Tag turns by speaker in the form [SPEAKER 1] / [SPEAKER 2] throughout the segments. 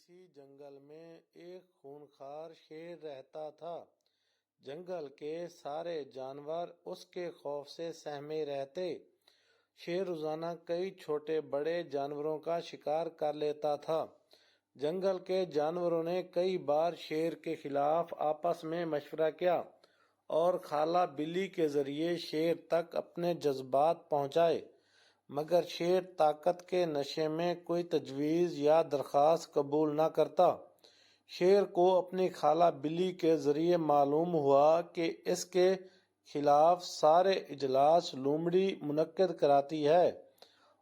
[SPEAKER 1] سی جنگل میں ایک خونخوار شیر رہتا تھا۔ جنگل کے سارے جانور اس کے خوف سے سہمے رہتے۔ شیر روزانہ کئی چھوٹے بڑے جانوروں کا شکار کر لیتا تھا۔ جنگل کے جانوروں نے کئی بار شیر کے خلاف آپس میں مشورہ کیا اور خالہ بلی کے ذریعے شیر تک اپنے جذبات پہنچائے، مگر شیر طاقت کے نشے میں کوئی تجویز یا درخواست قبول نہ کرتا۔ شیر کو اپنی خالہ بلی کے ذریعے معلوم ہوا کہ اس کے خلاف سارے اجلاس لومڑی منعقد کراتی ہے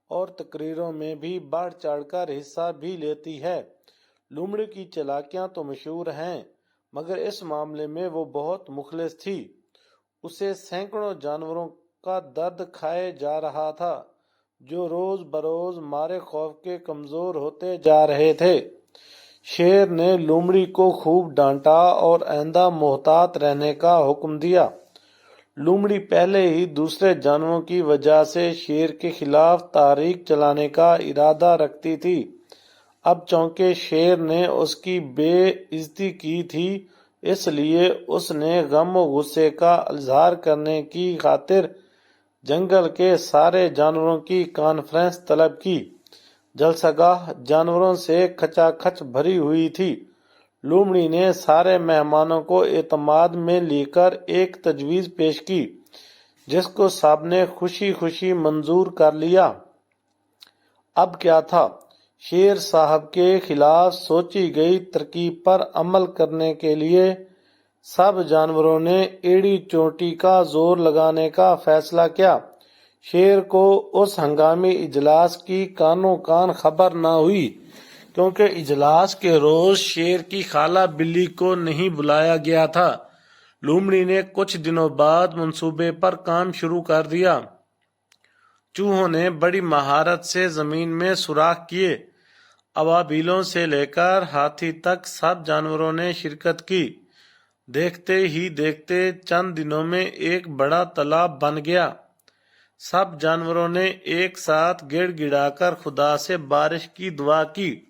[SPEAKER 1] اور تقریروں میں بھی بڑھ چڑھ کر حصہ بھی لیتی ہے۔ لومڑی کی چالاکیاں تو مشہور ہیں، مگر اس معاملے میں وہ بہت مخلص تھی۔ اسے سینکڑوں جانوروں کا درد کھائے جا رہا تھا، جو روز بروز مارے خوف کے کمزور ہوتے جا رہے تھے۔ شیر نے لومڑی کو خوب ڈانٹا اور آئندہ محتاط رہنے کا حکم دیا۔ لومڑی پہلے ہی دوسرے جانوروں کی وجہ سے شیر کے خلاف تحریک چلانے کا ارادہ رکھتی تھی۔ اب چونکہ شیر نے اس کی بے عزتی کی تھی، اس لیے اس نے غم و غصے کا اظہار کرنے کی خاطر جنگل کے سارے جانوروں کی کانفرنس طلب کی۔ جلسہ گاہ جانوروں سے کھچا کھچ بھری ہوئی تھی۔ لومڑی نے سارے مہمانوں کو اعتماد میں لے کر ایک تجویز پیش کی، جس کو سب نے خوشی خوشی منظور کر لیا۔ اب کیا تھا؟ شیر صاحب کے خلاف سوچی گئی ترکیب پر عمل کرنے کے لیے سب جانوروں نے ایڑی چوٹی کا زور لگانے کا فیصلہ کیا۔ شیر کو اس ہنگامی اجلاس کی کانوں کان خبر نہ ہوئی، کیونکہ اجلاس کے روز شیر کی خالہ بلی کو نہیں بلایا گیا تھا۔ لومڑی نے کچھ دنوں بعد منصوبے پر کام شروع کر دیا۔ چوہوں نے بڑی مہارت سے زمین میں سوراخ کیے۔ ابابیلوں سے لے کر ہاتھی تک سب جانوروں نے شرکت کی۔ دیکھتے ہی دیکھتے چند دنوں میں ایک بڑا تالاب بن گیا۔ سب جانوروں نے ایک ساتھ گڑ گڑا کر خدا سے بارش کی دعا کی۔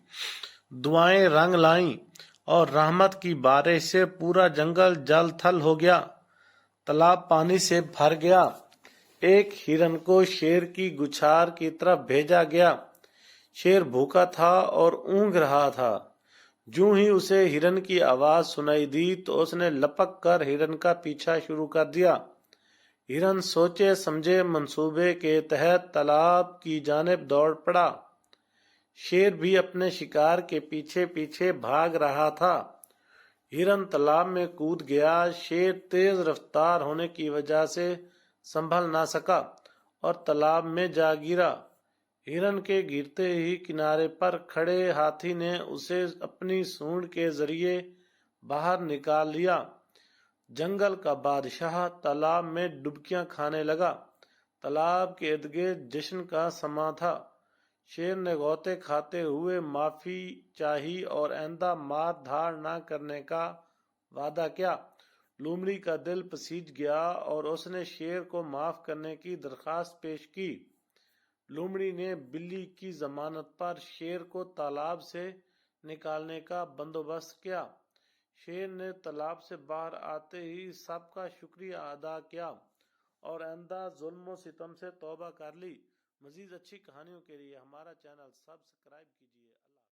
[SPEAKER 1] دعائیں رنگ لائیں اور رحمت کی بارش سے پورا جنگل جل تھل ہو گیا۔ تالاب پانی سے بھر گیا۔ ایک ہرن کو شیر کی گچھار کی طرف بھیجا گیا۔ شیر بھوکا تھا اور اونگھ رہا تھا۔ جوں ہی اسے ہرن کی آواز سنائی دی تو اس نے لپک کر ہرن کا پیچھا شروع کر دیا۔ ہرن سوچے سمجھے منصوبے کے تحت تالاب کی جانب دوڑ پڑا۔ شیر بھی اپنے شکار کے پیچھے پیچھے بھاگ رہا تھا۔ ہرن تالاب میں کود گیا۔ شیر تیز رفتار ہونے کی وجہ سے سنبھل نہ سکا اور تالاب میں جا گرا۔ ہرن کے گرتے ہی کنارے پر کھڑے ہاتھی نے اسے اپنی سونڈ کے ذریعے باہر نکال لیا۔ جنگل کا بادشاہ تالاب میں ڈبکیاں کھانے لگا۔ تالاب کے ارد گرد جشن کا سماں تھا۔ شیر نے غوطے کھاتے ہوئے معافی چاہی اور آئندہ مار دھاڑ نہ کرنے کا وعدہ کیا۔ لومڑی کا دل پسیج گیا اور اس نے شیر کو معاف کرنے کی درخواست پیش کی۔ لومڑی نے بلی کی ضمانت پر شیر کو تالاب سے نکالنے کا بندوبست کیا۔ شیر نے تالاب سے باہر آتے ہی سب کا شکریہ ادا کیا اور آئندہ ظلم و ستم سے توبہ کر لی۔ مزید اچھی کہانیوں کے لیے ہمارا چینل سبسکرائب کیجیے۔